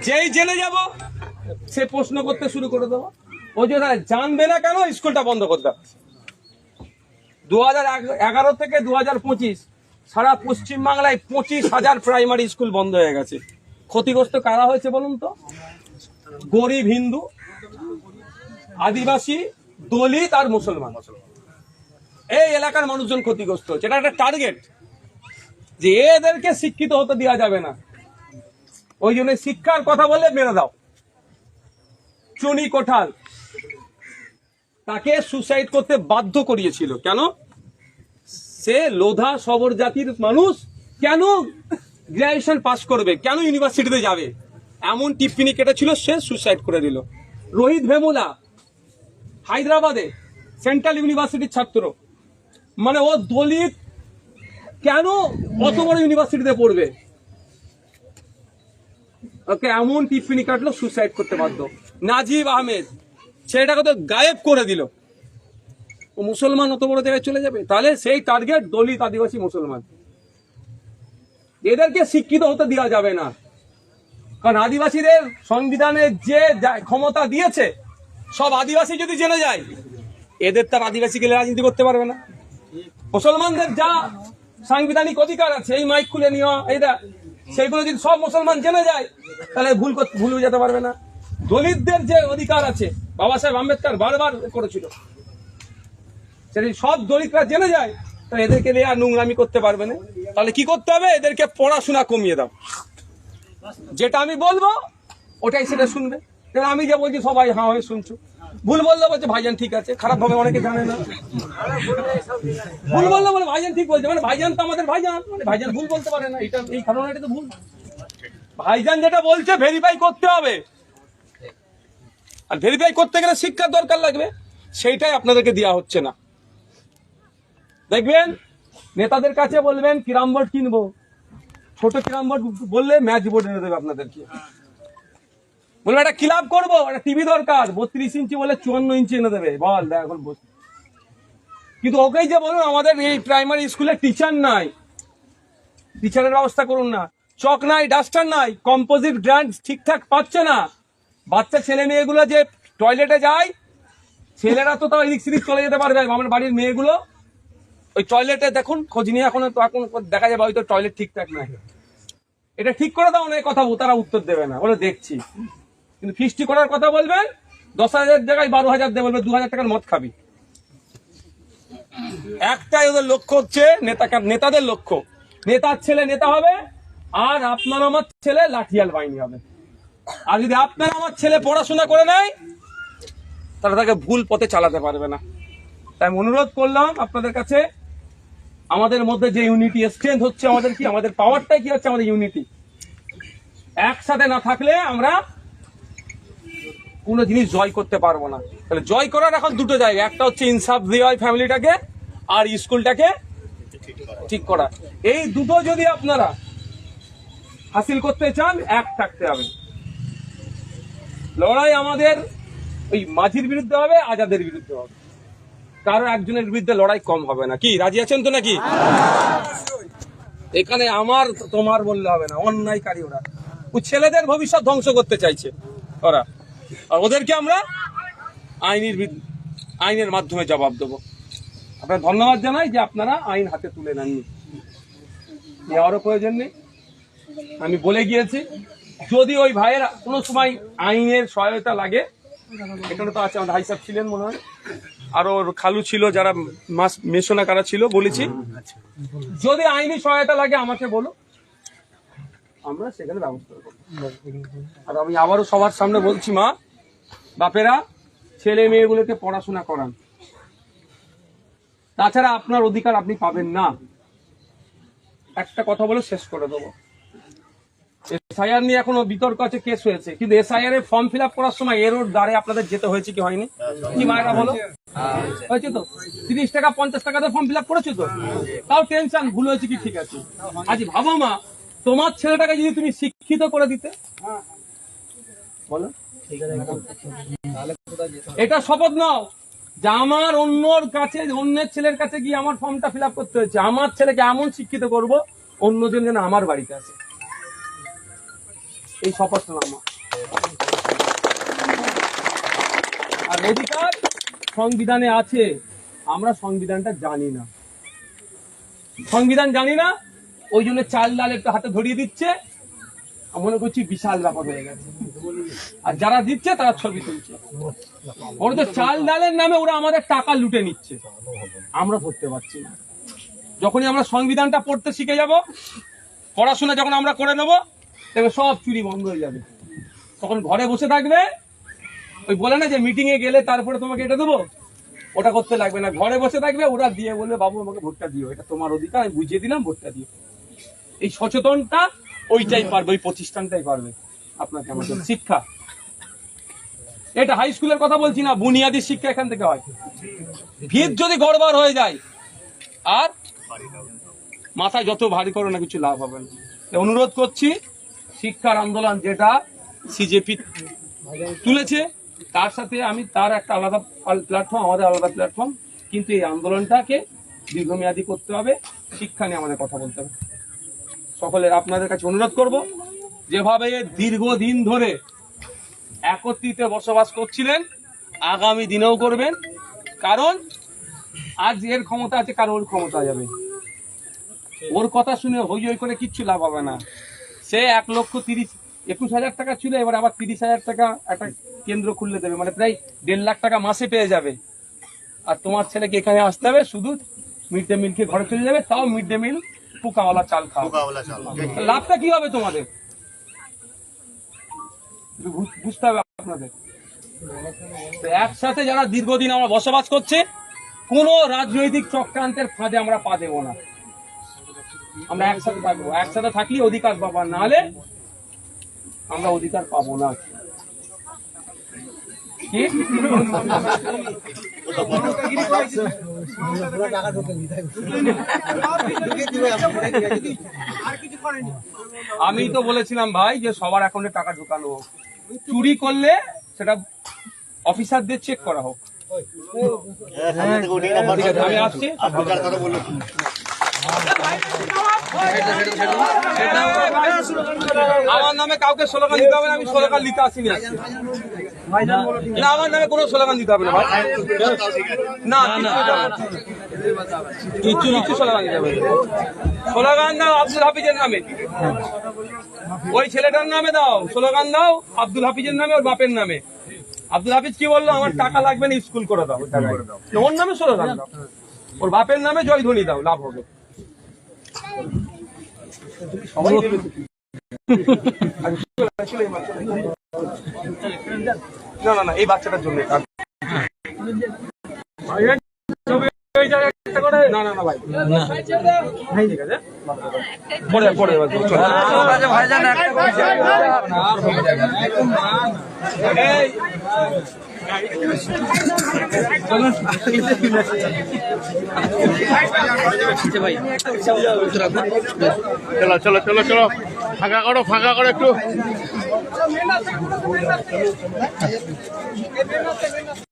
যেই জেনে যাব সে প্রশ্ন করতে শুরু করে দেবো। ও যে জানবে না কেন স্কুলটা বন্ধ করতে হবে। 2011 থেকে 2025 সারা পশ্চিম বাংলায় 25,000 প্রাইমারি স্কুল বন্ধ হয়ে গেছে। ক্ষতিগ্রস্ত কারা হয়েছে বলুন তো? গরিব হিন্দু, আদিবাসী, দলিত আর মুসলমান। এই এলাকার মানুষজন ক্ষতিগ্রস্ত হচ্ছে। এটা একটা টার্গেট যে এদেরকে শিক্ষিত হতে দেওয়া যাবে না। ওই জন্য শিক্ষার কথা বলে মেরে দাও। চুনি কোঠাল তাকে সুসাইড করতে বাধ্য করিয়েছিল কেন? সে লোধা সবর জাতির মানুষ, কেন গ্রাজুয়েশন পাস করবে, কেন ইউনিভার্সিটিতে যাবে, এমন টিপ্পনি কেটেছিল, সে সুসাইড করে দিল। রোহিত ভেমুলা হায়দ্রাবাদে সেন্ট্রাল ইউনিভার্সিটির ছাত্র, মানে ও দলিত, কেন অত বড় ইউনিভার্সিটিতে পড়বে, ওকে এমন টিপ্পনি কাটলো, সুসাইড করতে বাধ্য। নাজিব আহমেদ ছেলেটাকে তো গায়েব করে দিল। ও মুসলমান অত বড় জায়গায় চলে যাবে? তাহলে সেই টার্গেট দলিত, আদিবাসী, মুসলমান। এদেরকে শিক্ষিত হতে দেওয়া যাবে না, কারণ আদিবাসীদের সংবিধানে যে ক্ষমতা দিয়েছে সব আদিবাসী যদি জেনে যায়, এদের তার আদিবাসী গেলে রাজনীতি করতে পারবে না। মুসলমানদের যা সাংবিধানিক অধিকার আছে, এই মাইক খুলে নিও এইটা, সেইগুলো যদি সব মুসলমান জেনে যায়, তাহলে ভুল যেতে পারবে না। দলিতদের যে অধিকার আছে, বাবা সাহেব আম্বেদকর বারবার করেছিল, সেটা সব দলিতরা জেনে যায়, তাহলে এদেরকে নিয়ে আর নোংরামি করতে পারবে না। তাহলে কি করতে হবে? এদেরকে পড়াশোনা কমিয়ে দাও। যেটা আমি বলবো ওটাই সেটা শুনবে। আমি যে বলছি সবাই হ্যাঁ হয়ে শুনছো, ভুল বললে বলছে ভাইজান ঠিক আছে, খারাপ ভাবে অনেকে জানে না। ভুল বললে বলে ভাইজান ঠিক বলছে, মানে ভাইজান তো আমাদের ভাইজান, মানে ভাইজান ভুল বলতে পারে না, এটা এই কারণে এটা তো ভুল। ভাইজান যেটা বলছে ভেরিফাই করতে হবে, আর ভেরিফাই করতে গেলে শিক্ষার দরকার লাগবে, সেইটাই আপনাদেরকে দেওয়া হচ্ছে না। দেখবেন নেতাদের কাছে বলবেন কিরাম বোর্ড কিনবো, ছোট কিরাম বোর্ড বললে ম্যাচ বোর্ড এনে দেবে আপনাদেরকে। বলবে একটা ক্লাব করবো, একটা টিভি দরকার, 32 ইঞ্চি বলে 54 ইঞ্চি এনে দেবে, বল দেখ এখন বস। কিন্তু ওকেই যে বলুন আমাদের এই প্রাইমারি স্কুলে টিচার নাই, টিচারের ব্যবস্থা করুন না, চক নাই, ডাস্টার নাই, কম্পোজিট ব্র্যান্ড ঠিকঠাক পাচ্ছে না। বাচ্চা ছেলে মেয়েগুলো যে টয়লেটে যায়, ছেলেরা তো তাও এদিক সেদিক চলে যেতে পারবে, আমার বাড়ির মেয়েগুলো ওই টয়লেটে দেখুন খোঁজ নিয়ে এখন দেখা যাবে হয়তো টয়লেট ঠিকঠাক নাই। এটা ঠিক করে দাও না, কথা তারা উত্তর দেবে না, বলে দেখছি। কিন্তু ফিস্টি করার কথা বলবেন, 10,000 জায়গায় 12,000 দেবে, বলবে 2,000 টাকার মদ খাবি। একটাই ওদের লক্ষ্য হচ্ছে নেতাদের লক্ষ্য, নেতার ছেলে নেতা হবে, আর আপনার আমার ছেলে লাঠিয়াল বাহিনী হবে। আর যদি আপনার আমার ছেলে পড়াশোনা করে নেয়, তারা তাকে ভুল পথে চালাতে পারবে না। তাই অনুরোধ করলাম আপনাদের কাছে, আমাদের মধ্যে যে ইউনিটি স্ট্রেংথ হচ্ছে, আমাদের কি, আমাদের পাওয়ারটাই কি হচ্ছে, আমাদের ইউনিটি। একসাথে না থাকলে আমরা কোনো জিনিস জয় করতে পারবো না। তাহলে জয় করার এখন দুটো জায়গা, একটা হচ্ছে ইনসাফ দেওয়া হয় ফ্যামিলিটাকে, আর স্কুলটাকে ঠিক করা। এই দুটো যদি আপনারা হাসিল করতে চান, এক থাকতে হবে। লড়াই আমাদের ওই মাঝির বিরুদ্ধে হবে, আজাদের বিরুদ্ধে হবে, কারো একজনের বিরুদ্ধে লড়াই কম হবে না। কি রাজি আছেন তো নাকি? এখানে আমার তোমার বললে হবে না, অন্যায়কারী ওরা, ওই ছেলেদের ভবিষ্যৎ ধ্বংস করতে চাইছে ওরা, আর ওদেরকে আমরা আইনের মাধ্যমে জবাব দেবো। আপনার ধন্যবাদ জানাই যে আপনারা আইন হাতে তুলে নেননি, নেওয়ারও প্রয়োজন নেই। আমি বলে গিয়েছি, যদি ওই ভাইয়ের কোনো সময় আইনের সহায়তা লাগে, এখানে তো আছে আমাদের ভাই সাহেব ছিলেন মনে হয়, আর ওর খালু ছিল, যারা মেশোনা কারা ছিল, বলেছি যদি আইনি সহায়তা লাগে আমাকে বলো, আমরা সেখানে ব্যবস্থা করবো। আর আমি আবারও সবার সামনে বলছি, মা বাপেরা ছেলে মেয়েগুলোকে পড়াশোনা করান, তাছাড়া আপনার অধিকার আপনি পাবেন না। একটা কথা বলে শেষ করে দেবো, এসআইআর নিয়ে এখনো বিতর্ক আছে, কেস হয়েছে, কিন্তু এসআইআর এর ফর্ম ফিল আপ করার সময় এরোর দ্বারে আপনাদের যেতে হয়েছে কি হয়নি? কি মায়েরা বলো, হয়েছে তো? 30 টাকা 50 টাকাতে ফর্ম ফিল আপ করেছো তো, তাও টেনশন, ভুল হয়েছে কি ঠিক আছে। আজ ভাবো মা, তোমার ছেলেটাকে যদি তুমি শিক্ষিত করে দিতে, বলো এটা শপথ নাও যে আমার অন্যর কাছে, অন্যের ছেলের কাছে গিয়ে আমার ফর্মটা ফিল আপ করতে হয়েছে, আমার ছেলেকে এমন শিক্ষিত করবো অন্যজন যেন আমার বাড়িতে আসে। এই শপথটা নাও মা। আর অধিকার সংবিধানে আছে, আমরা সংবিধানটা জানি না, সংবিধান জানি না, ওই জন্য চাল ডাল একটু হাতে ধরিয়ে দিচ্ছে, মনে করছি বিশাল ব্যাপার হয়ে গেছে। আর যারা দিচ্ছে তারা ছবি তুলছে, ওরা তো চাল ডালের নামে ওরা আমাদের টাকা লুটে নিচ্ছে, আমরা ধরতে পারছি না। যখনই আমরা সংবিধানটা পড়তে শিখে যাব, পড়াশোনা যখন আমরা করে নেবো, তবে সব চুরি বন্ধ হয়ে যাবে। তখন ঘরে বসে থাকবে, ওই বলে না যে মিটিং এ গেলে তারপরে তোমাকে এটা দেবো, ওটা করতে লাগবে না, ঘরে বসে থাকবে, ওরা দিয়ে বলবে বাবু আমাকে ভোটটা দিও, এটা তোমার অধিকার, আমি বুঝিয়ে দিলাম, ভোটটা দিও। এই সচেতনটা ওইটাই পারবে, ওই প্রতিষ্ঠানটাই পারবে আপনাকে আমাদের। শিক্ষা, এটা হাই স্কুলের কথা বলছি না, বুনিয়াদী শিক্ষা এখান থেকে হয়। ভিত যদি গড়বড় হয়ে যায়, আর মাথায় যত ভারী করো না, কিছু লাভ হবে না। অনুরোধ করছি, শিক্ষার আন্দোলন যেটা সিজেপি তুলেছে, তার সাথে আমি তার একটা আলাদা প্ল্যাটফর্ম, আমাদের আলাদা প্ল্যাটফর্ম, কিন্তু এই আন্দোলনটাকে দীর্ঘমেয়াদী করতে হবে, শিক্ষা নিয়ে আমাদের কথা বলতে হবে। সকলের আপনাদের কাছে অনুরোধ করব, যেভাবে দীর্ঘদিন ধরে একত্রিত বসবাস করছিলেন, আগামী দিনেও করবেন, কারণ আজ এর ক্ষমতা আছে, কারো ওর ক্ষমতা যাবে। ওর কথা শুনে হই হই করে কিচ্ছু লাভ হবে না। সে 1,21,000 টাকা ছিল, এবার আবার 30,000 টাকা একটা কেন্দ্র খুললে দেবে, মানে প্রায় 1.5 লাখ টাকা মাসে পেয়ে যাবে। আর তোমার ছেলেকে এখানে আসতে হবে, শুধু মিড ডে মিল খেয়ে ঘরে চলে যাবে, তাও মিড ডে মিল পোকাওয়ালা চাল খাওয়া। লাভটা কি হবে তোমাদের, বুঝতে হবে আপনাদের। একসাথে যারা দীর্ঘদিন আমরা বসবাস করছে, কোন রাজনৈতিক চক্রান্তের ফাঁদে আমরা পা দেবো না। আমরা একসাথে থাকবো, একসাথে থাকলে অধিকার পাবো, নাহলে আমরা অধিকার পাবো না। কি আমি তো বলেছিলাম ভাই যে সবার অ্যাকাউন্টে টাকা ঢোকানো হোক, চুরি করলে সেটা অফিসারদের চেক করা হোক। আমি আসছি, আমার নামে কাউকে স্লোগান দিতে হবে না, আমি স্লোগান দিতে আসিনি। না, আমার নামে কোনো স্লোগান দিতে হবে না ভাই, না কিচ্ছু স্লোগান দিতে হবে। স্লোগান দাও আব্দুল হাফিজের নামে, ওই ছেলেটার নামে দাও, স্লোগান দাও আব্দুল হাফিজের নামে, ওর বাপের নামে। আব্দুল হাফিজ কি বললো, আমার টাকা লাগবে না, স্কুল করে দাও, ওর নামে স্লোগান দাও, ওর বাপের নামে জয়ধ্বনি দাও, লাভ হবে। সবাই দেবে না না, এই বাচ্চাটার জন্য না না না ভাই, ঠিক আছে, পরে পরে চলো চলো চলো চলো, ফাঁকা করো একটু।